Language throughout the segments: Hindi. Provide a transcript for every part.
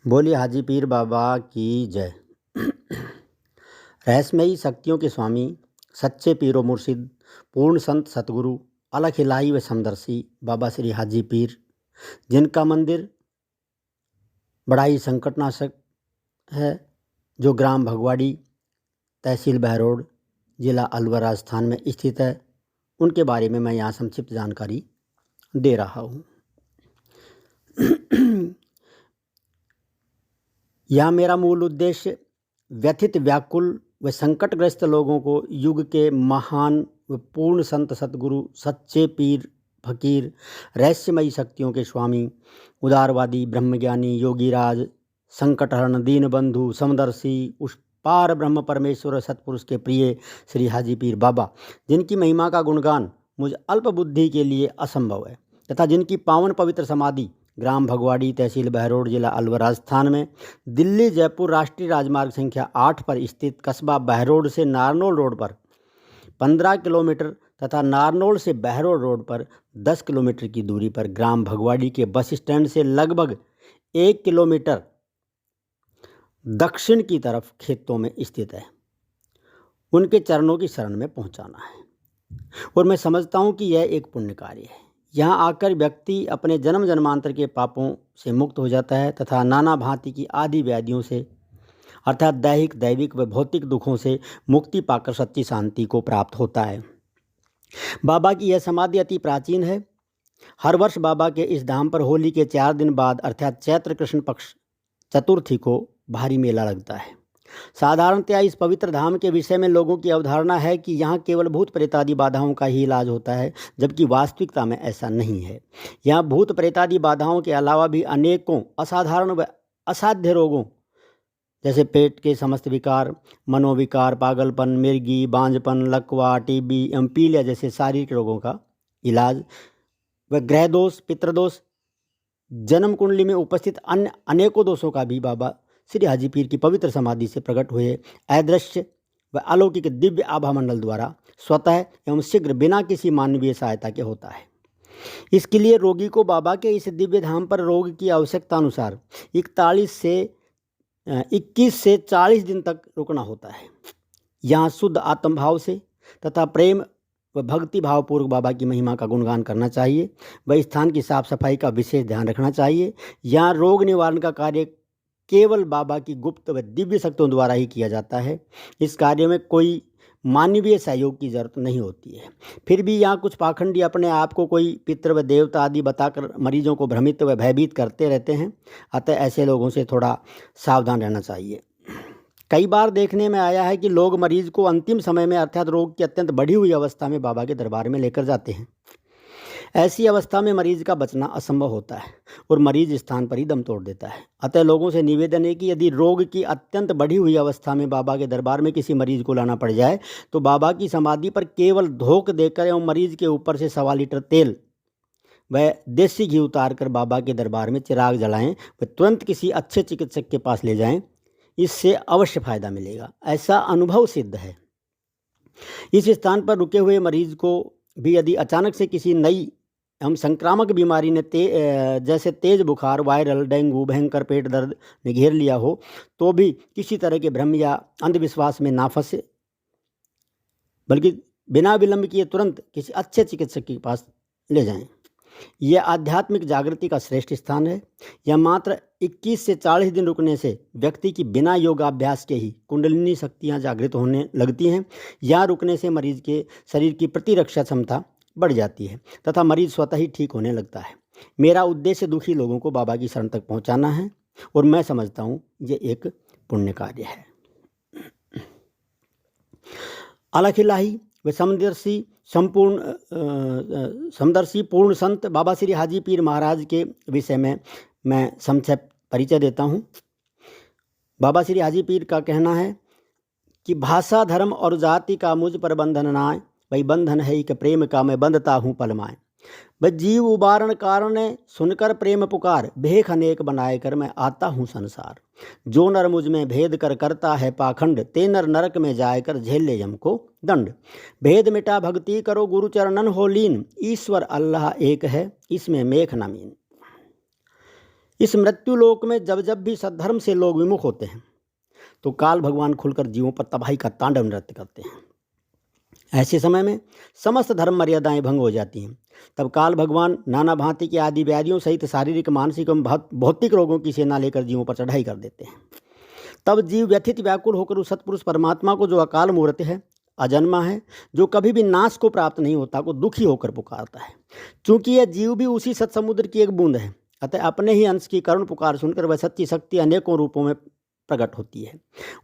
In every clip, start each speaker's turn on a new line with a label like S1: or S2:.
S1: बोलिए हाजी पीर बाबा की जय। रहस्यमयी शक्तियों के स्वामी, सच्चे पीरो मुर्शिद, पूर्ण संत सतगुरु, अलख इलाही व समदर्शी बाबा श्री हाजी पीर, जिनका मंदिर बड़ा ही संकटनाशक है, जो ग्राम भगवाड़ी, तहसील बहरोड, जिला अलवर, राजस्थान में स्थित है, उनके बारे में मैं यहाँ संक्षिप्त जानकारी दे रहा हूँ। यह मेरा मूल उद्देश्य व्यथित, व्याकुल व संकटग्रस्त लोगों को युग के महान व पूर्ण संत सतगुरु, सच्चे पीर फकीर, रहस्यमयी शक्तियों के स्वामी, उदारवादी, ब्रह्मज्ञानी, योगीराज, संकटहरण, दीनबंधु, समदर्शी, उस पार ब्रह्म परमेश्वर सतपुरुष के प्रिय श्री हाजी पीर बाबा, जिनकी महिमा का गुणगान मुझ अल्प बुद्धि के लिए असंभव है, तथा जिनकी पावन पवित्र समाधि ग्राम भगवाड़ी, तहसील बहरोड, जिला अलवर, राजस्थान में दिल्ली जयपुर राष्ट्रीय राजमार्ग संख्या 8 पर स्थित कस्बा बहरोड से नारनौल रोड पर 15 किलोमीटर तथा नारनौल से बहरोड रोड पर 10 किलोमीटर की दूरी पर ग्राम भगवाड़ी के बस स्टैंड से लगभग 1 किलोमीटर दक्षिण की तरफ खेतों में स्थित है। उनके चरणों की शरण में पहुंचाना है, और मैं समझता हूं कि यह एक पुण्य कार्य है। यहाँ आकर व्यक्ति अपने जन्म जन्मांतर के पापों से मुक्त हो जाता है तथा नाना भांति की आदि व्याधियों से, अर्थात दैहिक, दैविक व भौतिक दुखों से मुक्ति पाकर सच्ची शांति को प्राप्त होता है। बाबा की यह समाधि अति प्राचीन है। हर वर्ष बाबा के इस धाम पर होली के 4 दिन बाद अर्थात चैत्र कृष्ण पक्ष चतुर्थी को भारी मेला लगता है। साधारणतया इस पवित्र धाम के विषय में लोगों की अवधारणा है कि यहाँ केवल भूत प्रेतादि बाधाओं का ही इलाज होता है, जबकि वास्तविकता में ऐसा नहीं है। यहाँ भूत प्रेतादि बाधाओं के अलावा भी अनेकों असाधारण व असाध्य रोगों जैसे पेट के समस्त विकार, मनोविकार, पागलपन, मिर्गी, बांझपन, लकवा, टीबी एवं पीलिया जैसे शारीरिक रोगों का इलाज व ग्रह दोष, पितृदोष, जन्म कुंडली में उपस्थित अन्य अनेकों दोषों का भी बाबा श्री हाजी पीर की पवित्र समाधि से प्रकट हुए अदृश्य व अलौकिक दिव्य आभा मंडल द्वारा स्वतः एवं शीघ्र बिना किसी मानवीय सहायता के होता है। इसके लिए रोगी को बाबा के इस दिव्य धाम पर रोग की आवश्यकता अनुसार 21 से 40 दिन तक रुकना होता है। यहाँ शुद्ध आत्मभाव से तथा प्रेम व भक्ति भावपूर्वक बाबा की महिमा का गुणगान करना चाहिए। व स्थान की साफ सफाई का विशेष ध्यान रखना चाहिए। यहाँ रोग निवारण का कार्य केवल बाबा की गुप्त व दिव्य शक्तियों द्वारा ही किया जाता है। इस कार्य में कोई मानवीय सहयोग की जरूरत नहीं होती है। फिर भी यहाँ कुछ पाखंडी अपने आप को कोई पितृ व देवता आदि बताकर मरीजों को भ्रमित व भयभीत करते रहते हैं। अतः ऐसे लोगों से थोड़ा सावधान रहना चाहिए। कई बार देखने में आया है कि लोग मरीज को अंतिम समय में अर्थात रोग की अत्यंत बढ़ी हुई अवस्था में बाबा के दरबार में लेकर जाते हैं। ऐसी अवस्था में मरीज का बचना असंभव होता है और मरीज स्थान पर ही दम तोड़ देता है। अतः लोगों से निवेदन है कि यदि रोग की अत्यंत बढ़ी हुई अवस्था में बाबा के दरबार में किसी मरीज को लाना पड़ जाए तो बाबा की समाधि पर केवल धोक देकर एवं मरीज के ऊपर से 1.25 लीटर तेल व देसी घी उतार कर बाबा के दरबार में चिराग जलाएं व तुरंत किसी अच्छे चिकित्सक के पास ले जाएं। इससे अवश्य फायदा मिलेगा, ऐसा अनुभव सिद्ध है। इस स्थान पर रुके हुए मरीज को भी यदि अचानक से किसी नई एवं संक्रामक बीमारी ने जैसे तेज बुखार, वायरल, डेंगू, भयंकर पेट दर्द ने घेर लिया हो तो भी किसी तरह के भ्रम या अंधविश्वास में ना फंसे, बल्कि बिना विलंब किए तुरंत किसी अच्छे चिकित्सक के पास ले जाएं। यह आध्यात्मिक जागृति का श्रेष्ठ स्थान है। यह मात्र 21 से 40 दिन रुकने से व्यक्ति की बिना योगाभ्यास के ही कुंडलिनी शक्तियाँ जागृत होने लगती हैं। यहाँ रुकने से मरीज के शरीर की प्रतिरक्षा क्षमता बढ़ जाती है तथा मरीज स्वतः ही ठीक होने लगता है। मेरा उद्देश्य दुखी लोगों को बाबा की शरण तक पहुँचाना है और मैं समझता हूँ ये एक पुण्य कार्य है। अलख इलाही व समदर्शी पूर्ण संत बाबा श्री हाजी पीर महाराज के विषय में मैं संक्षेप परिचय देता हूँ। बाबा श्री हाजी पीर का कहना है कि भाषा, धर्म और जाति का मुझ पर बंधन ना आए, वही बंधन है कि प्रेम का मैं बंधता हूँ पलमाए। वह जीव उबारण कारण सुनकर प्रेम पुकार, भेख अनेक बनाए कर मैं आता हूँ संसार। जो नर मुझ में भेद कर करता है पाखंड, ते नर नरक में जाकर झेल ले यम को दंड। भेद मिटा भक्ति करो गुरु चरणन हो लीन, ईश्वर अल्लाह एक है इसमें मेख न मीन। इस मृत्यु लोक में जब जब भी सद्धर्म से लोग विमुख होते हैं तो काल भगवान खुलकर जीवों पर तबाही का तांडव नृत्य करते हैं। ऐसे समय में समस्त धर्म मर्यादाएं भंग हो जाती हैं। तब काल भगवान नाना भांति के आदि व्याधियों सहित शारीरिक, मानसिक एवं भौतिक रोगों की सेना लेकर जीवों पर चढ़ाई कर देते हैं। तब जीव व्यथित व्याकुल होकर उस सत्पुरुष परमात्मा को, जो अकाल मूर्त है, अजन्मा है, जो कभी भी नाश को प्राप्त नहीं होता, को दुखी होकर पुकारता है। चूंकि यह जीव भी उसी सत्समुद्र की एक बूंद है, अतः अपने ही अंश की करुण पुकार सुनकर वह सच्ची शक्ति अनेकों रूपों में प्रकट होती है।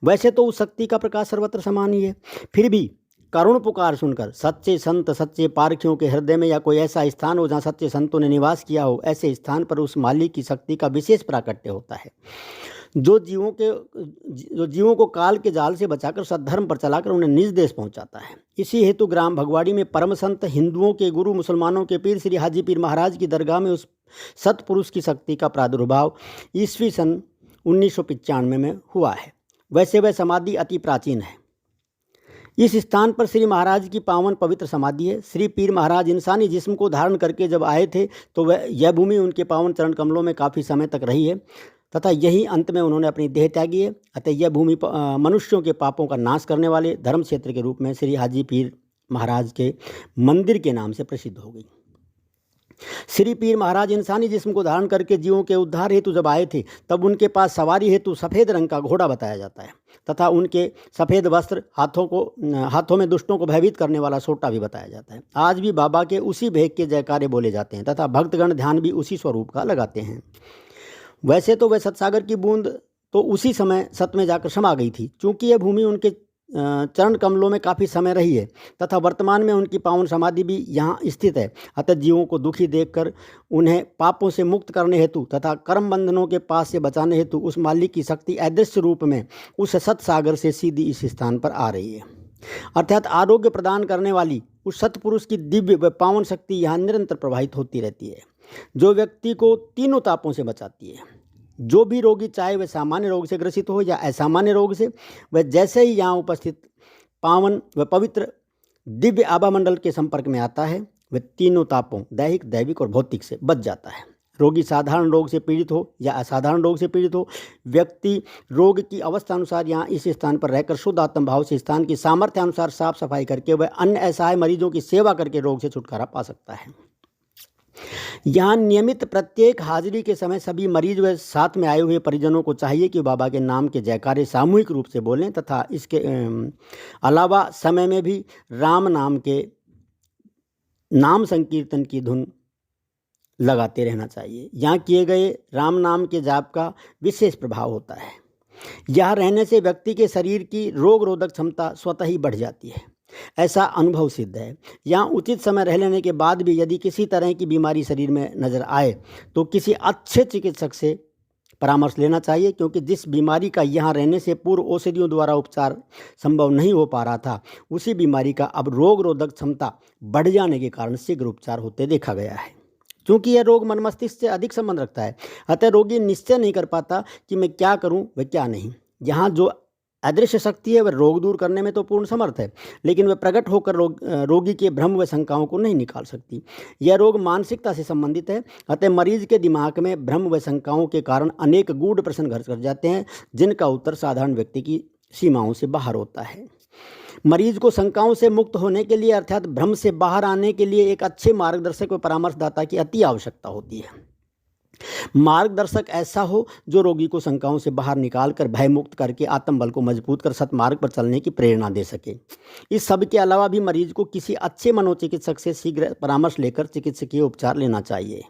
S1: वैसे तो उस शक्ति का प्रकाश सर्वत्र समान ही है, फिर भी करुण पुकार सुनकर सच्चे संत, सच्चे पारखियों के हृदय में या कोई ऐसा स्थान हो जहाँ सच्चे संतों ने निवास किया हो, ऐसे स्थान पर उस मालिक की शक्ति का विशेष प्राकट्य होता है, जो जीवों को काल के जाल से बचाकर सद्धर्म पर चलाकर उन्हें निज देश पहुंचाता है। इसी हेतु ग्राम भगवाड़ी में परम संत, हिंदुओं के गुरु, मुसलमानों के पीर श्री हाजी पीर महाराज की दरगाह में उस सत्पुरुष की शक्ति का प्रादुर्भाव ईस्वी सन 1995 में हुआ है। वैसे वह समाधि अति प्राचीन है। इस स्थान पर श्री महाराज की पावन पवित्र समाधि है। श्री पीर महाराज इंसानी जिस्म को धारण करके जब आए थे तो यह भूमि उनके पावन चरण कमलों में काफ़ी समय तक रही है तथा यही अंत में उन्होंने अपनी देह त्यागी है। अतः यह भूमि मनुष्यों के पापों का नाश करने वाले धर्म क्षेत्र के रूप में श्री हाजी पीर महाराज के मंदिर के नाम से प्रसिद्ध हो गई। श्री पीर महाराज इंसानी जिस्म को धारण करके जीवों के उद्धार हेतु जब आए थे तब उनके पास सवारी हेतु सफ़ेद रंग का घोड़ा बताया जाता है तथा उनके सफ़ेद वस्त्र, हाथों में दुष्टों को भयभीत करने वाला सोटा भी बताया जाता है। आज भी बाबा के उसी भेद के जयकारे बोले जाते हैं तथा भक्तगण ध्यान भी उसी स्वरूप का लगाते हैं। वैसे तो वह सतसागर की बूंद तो उसी समय सत में जाकर समा गई थी। चूँकि यह भूमि उनके चरण कमलों में काफ़ी समय रही है तथा वर्तमान में उनकी पावन समाधि भी यहाँ स्थित है, अतः जीवों को दुखी देखकर उन्हें पापों से मुक्त करने हेतु तथा कर्म बंधनों के पास से बचाने हेतु उस मालिक की शक्ति अदृश्य रूप में उस सतसागर से सीधी इस स्थान पर आ रही है। अर्थात आरोग्य प्रदान करने वाली उस सतपुरुष की दिव्य व पावन शक्ति यहाँ निरंतर प्रवाहित होती रहती है, जो व्यक्ति को तीनों तापों से बचाती है। जो भी रोगी, चाहे वह सामान्य रोग से ग्रसित हो या असामान्य रोग से, वह जैसे ही यहाँ उपस्थित पावन व पवित्र दिव्य आभा मंडल के संपर्क में आता है, वह तीनों तापों, दैहिक, दैविक और भौतिक से बच जाता है। रोगी साधारण रोग से पीड़ित हो या असाधारण रोग से पीड़ित हो, व्यक्ति रोग की अवस्था अनुसार यहाँ इस स्थान पर रहकर शुद्ध आत्म भाव से स्थान की सामर्थ्य अनुसार साफ सफाई करके वह अन्य असहाय मरीजों की सेवा करके रोग से छुटकारा पा सकता है। यहाँ नियमित प्रत्येक हाजिरी के समय सभी मरीज व साथ में आए हुए परिजनों को चाहिए कि बाबा के नाम के जयकारे सामूहिक रूप से बोलें तथा इसके अलावा समय में भी राम नाम के नाम संकीर्तन की धुन लगाते रहना चाहिए। यहाँ किए गए राम नाम के जाप का विशेष प्रभाव होता है। यहाँ रहने से व्यक्ति के शरीर की रोग रोधक क्षमता स्वतः ही बढ़ जाती है, ऐसा अनुभव सिद्ध है। यहाँ उचित समय रह लेने के बाद भी यदि किसी तरह की बीमारी शरीर में नज़र आए तो किसी अच्छे चिकित्सक से परामर्श लेना चाहिए, क्योंकि जिस बीमारी का यहाँ रहने से पूर्व औषधियों द्वारा उपचार संभव नहीं हो पा रहा था, उसी बीमारी का अब रोग रोधक क्षमता बढ़ जाने के कारण शीघ्र उपचार होते देखा गया है। क्योंकि यह रोग मन मस्तिष्क से अधिक संबंध रखता है, अतः रोगी निश्चय नहीं कर पाता कि मैं क्या करूं व क्या नहीं। यहाँ जो अदृश्य शक्ति है वह रोग दूर करने में तो पूर्ण समर्थ है, लेकिन वह प्रकट होकर रोगी के भ्रम व शंकाओं को नहीं निकाल सकती। यह रोग मानसिकता से संबंधित है, अतः मरीज के दिमाग में भ्रम व शंकाओं के कारण अनेक गूढ़ प्रश्न घर कर जाते हैं, जिनका उत्तर साधारण व्यक्ति की सीमाओं से बाहर होता है। मरीज को शंकाओं से मुक्त होने के लिए अर्थात भ्रम से बाहर आने के लिए एक अच्छे मार्गदर्शक व परामर्शदाता की अति आवश्यकता होती है। मार्गदर्शक ऐसा हो जो रोगी को शंकाओं से बाहर निकालकर भय मुक्त करके आत्मबल को मजबूत कर सतमार्ग पर चलने की प्रेरणा दे सके। इस सब के अलावा भी मरीज को किसी अच्छे मनोचिकित्सक से शीघ्र परामर्श लेकर चिकित्सकीय उपचार लेना चाहिए।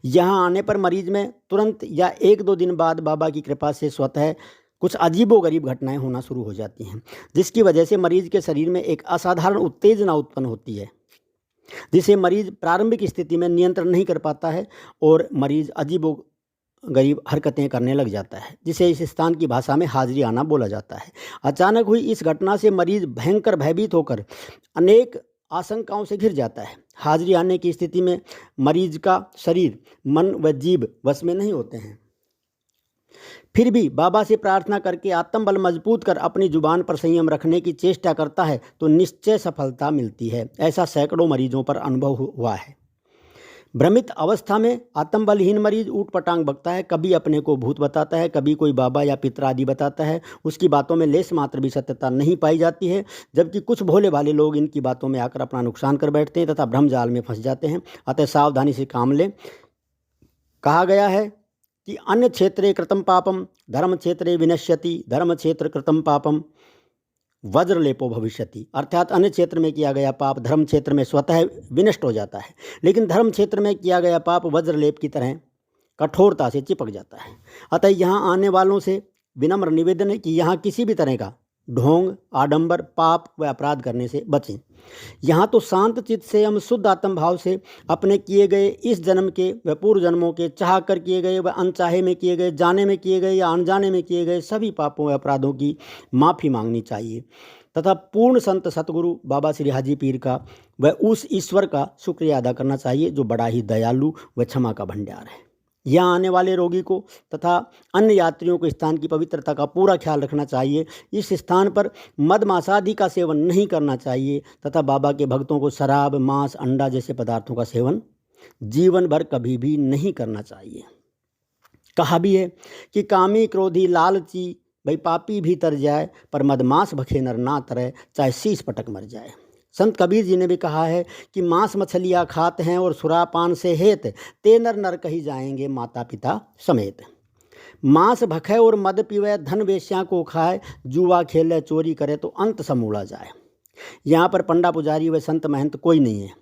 S1: यहाँ आने पर मरीज में तुरंत या 1-2 दिन बाद बाबा की कृपा से स्वतः कुछ अजीबोगरीब घटनाएं होना शुरू हो जाती हैं, जिसकी वजह से मरीज के शरीर में एक असाधारण उत्तेजना उत्पन्न होती है, जिसे मरीज प्रारंभिक स्थिति में नियंत्रण नहीं कर पाता है और मरीज अजीबोगरीब हरकतें करने लग जाता है, जिसे इस स्थान की भाषा में हाजिरी आना बोला जाता है। अचानक हुई इस घटना से मरीज भयंकर भयभीत होकर अनेक आशंकाओं से घिर जाता है। हाजिरी आने की स्थिति में मरीज का शरीर, मन व जीभ वश में नहीं होते हैं। फिर भी बाबा से प्रार्थना करके आत्मबल मजबूत कर अपनी जुबान पर संयम रखने की चेष्टा करता है तो निश्चय सफलता मिलती है। ऐसा सैकड़ों मरीजों पर अनुभव हुआ है। भ्रमित अवस्था में आत्मबलहीन मरीज ऊट पटांग बकता है, कभी अपने को भूत बताता है, कभी कोई बाबा या पितर आदि बताता है। उसकी बातों में लेस मात्र भी सत्यता नहीं पाई जाती है, जबकि कुछ भोले भाले लोग इनकी बातों में आकर अपना नुकसान कर बैठते हैं तथा भ्रम जाल में फंस जाते हैं। अतः सावधानी से काम लें। कहा गया है कि अन्य क्षेत्रे कृतम पापम धर्म क्षेत्रे विनश्यति, धर्म क्षेत्र कृतम पापम वज्रलेपो भविष्यति। अर्थात अन्य क्षेत्र में किया गया पाप धर्म क्षेत्र में स्वतः विनष्ट हो जाता है, लेकिन धर्म क्षेत्र में किया गया पाप वज्रलेप की तरह कठोरता से चिपक जाता है। अतः यहाँ आने वालों से विनम्र निवेदन है कि यहाँ किसी भी तरह का ढोंग, आडंबर, पाप व अपराध करने से बचें। यहाँ तो शांत चित्त से हम शुद्ध आत्म भाव से अपने किए गए इस जन्म के व पूर्व जन्मों के, चाह कर किए गए व अनचाहे में किए गए, जाने में किए गए या अनजाने में किए गए सभी पापों व अपराधों की माफ़ी मांगनी चाहिए तथा पूर्ण संत सतगुरु बाबा श्री हाजी पीर का व उस ईश्वर का शुक्रिया अदा करना चाहिए जो बड़ा ही दयालु व क्षमा का भंडार है। यहाँ आने वाले रोगी को तथा अन्य यात्रियों को स्थान की पवित्रता का पूरा ख्याल रखना चाहिए। इस स्थान पर मद मांसादि का सेवन नहीं करना चाहिए तथा बाबा के भक्तों को शराब, मांस, अंडा जैसे पदार्थों का सेवन जीवन भर कभी भी नहीं करना चाहिए। कहा भी है कि कामी, क्रोधी, लालची भाई पापी भी तर जाए, पर मदमांस भखे नर ना तरह, चाहे शीश पटक मर जाए। संत कबीर जी ने भी कहा है कि मांस मछलियाँ खाते हैं और सुरापान से हेत, ते नर नर कही जाएंगे माता पिता समेत। मांस भखे और मद पीवे, धन वेश्या को खाए, जुआ खेले, चोरी करे तो अंत समूला जाए। यहाँ पर पंडा पुजारी व संत महंत कोई नहीं है।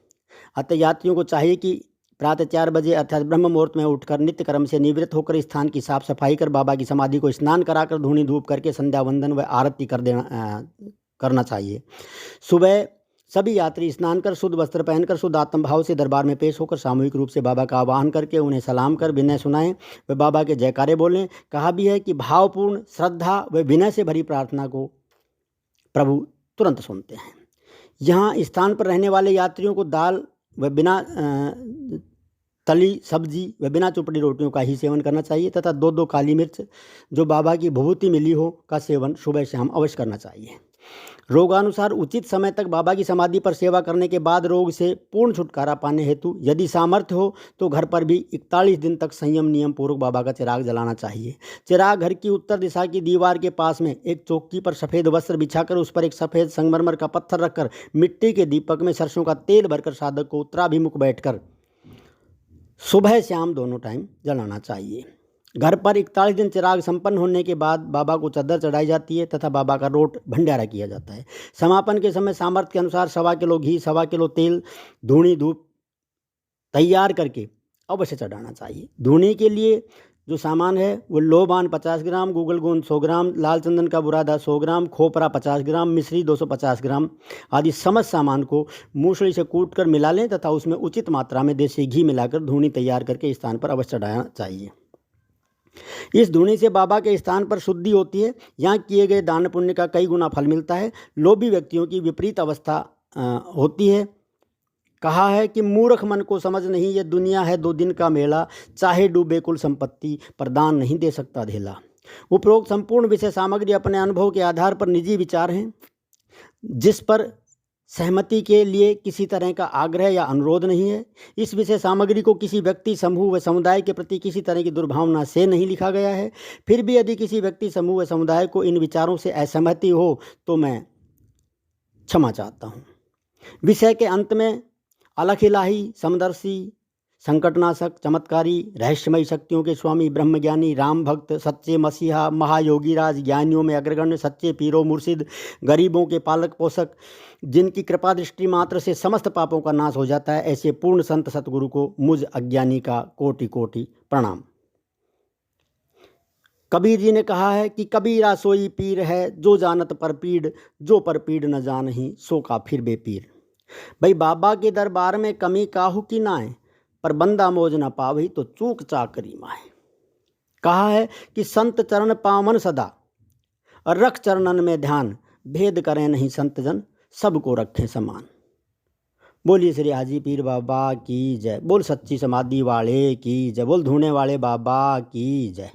S1: अतः यात्रियों को चाहिए कि प्रातः 4 बजे अर्थात ब्रह्म मुहूर्त में उठकर नित्य कर्म से निवृत्त होकर स्थान की साफ सफाई कर बाबा की समाधि को स्नान कराकर धूनी धूप करके संध्या वंदन व आरती करना चाहिए। सुबह सभी यात्री स्नान कर शुद्ध वस्त्र पहनकर शुद्ध आत्म भाव से दरबार में पेश होकर सामूहिक रूप से बाबा का आवाहन करके उन्हें सलाम कर विनय सुनाएं व बाबा के जयकारे बोलें। कहा भी है कि भावपूर्ण श्रद्धा व विनय से भरी प्रार्थना को प्रभु तुरंत सुनते हैं। यहाँ स्थान पर रहने वाले यात्रियों को दाल व बिना तली सब्जी व बिना चुपड़ी रोटियों का ही सेवन करना चाहिए तथा 2-2 काली मिर्च जो बाबा की विभूति मिली हो का सेवन सुबह शाम अवश्य करना चाहिए। रोगानुसार उचित समय तक बाबा की समाधि पर सेवा करने के बाद रोग से पूर्ण छुटकारा पाने हेतु यदि सामर्थ्य हो तो घर पर भी 41 दिन तक संयम नियम पूर्वक बाबा का चिराग जलाना चाहिए। चिराग घर की उत्तर दिशा की दीवार के पास में एक चौकी पर सफ़ेद वस्त्र बिछाकर उस पर एक सफ़ेद संगमरमर का पत्थर रखकर मिट्टी के दीपक में सरसों का तेल भरकर साधक को उत्तराभिमुख बैठकर सुबह शाम दोनों टाइम जलाना चाहिए। घर पर 41 दिन चिराग संपन्न होने के बाद बाबा को चद्दर चढ़ाई जाती है तथा बाबा का रोट भंडारा किया जाता है। समापन के समय सामर्थ्य के अनुसार 1.25 किलो घी, 1.25 किलो तेल, धूनी धूप तैयार करके अवश्य चढ़ाना चाहिए। धूनी के लिए जो सामान है वो लोबान 50 ग्राम, गूगल गोंद 100 ग्राम, लाल चंदन का बुरादा 100 ग्राम, खोपरा 50 ग्राम, मिश्री 250 ग्राम आदि समस्त सामान को मूसली से कूट कर मिला लें तथा उसमें उचित मात्रा में देसी घी मिलाकर धूनी तैयार करके स्थान पर अवश्य चढ़ाना चाहिए। इस धूनी से बाबा के स्थान पर शुद्धि होती है। यहाँ किए गए दान पुण्य का कई गुना फल मिलता है। लोभी व्यक्तियों की विपरीत अवस्था होती है। कहा है कि मूर्ख मन को समझ नहीं, ये दुनिया है 2 दिन का मेला, चाहे डूबे कुल संपत्ति पर दान नहीं दे सकता धेला। उपरोक्त संपूर्ण विषय सामग्री अपने अनुभव के आधार पर निजी विचार हैं, जिस पर सहमति के लिए किसी तरह का आग्रह या अनुरोध नहीं है। इस विषय सामग्री को किसी व्यक्ति, समूह व समुदाय के प्रति किसी तरह की दुर्भावना से नहीं लिखा गया है। फिर भी यदि किसी व्यक्ति, समूह व समुदाय को इन विचारों से असहमति हो तो मैं क्षमा चाहता हूँ। विषय के अंत में अलख इलाही, समदर्शी, संकटनाशक, चमत्कारी, रहस्यमयी शक्तियों के स्वामी, ब्रह्मज्ञानी, राम भक्त, सच्चे मसीहा, महायोगी राज, ज्ञानियों में अग्रगण्य, सच्चे पीरो मुर्शिद, गरीबों के पालक पोषक, जिनकी कृपा दृष्टि मात्र से समस्त पापों का नाश हो जाता है, ऐसे पूर्ण संत सतगुरु को मुझ अज्ञानी का कोटि कोटि प्रणाम। कबीर जी ने कहा है कि कबीरा सोई पीर है, जो जानत पर पीड़, जो पर पीड़ न जानही, सो का फिर बेपीर। भाई बाबा के दरबार में कमी काहू की नाए, पर बंदा मौज न पावही तो चूक चाकरी माए। कहा है कि संत चरण पावन सदा, और रख चरणन में ध्यान, भेद करें नहीं संत जन, सबको रखें समान। बोलिए श्री हाजी पीर बाबा की जय। बोल सच्ची समाधि वाले की जय। बोल धूने वाले बाबा की जय।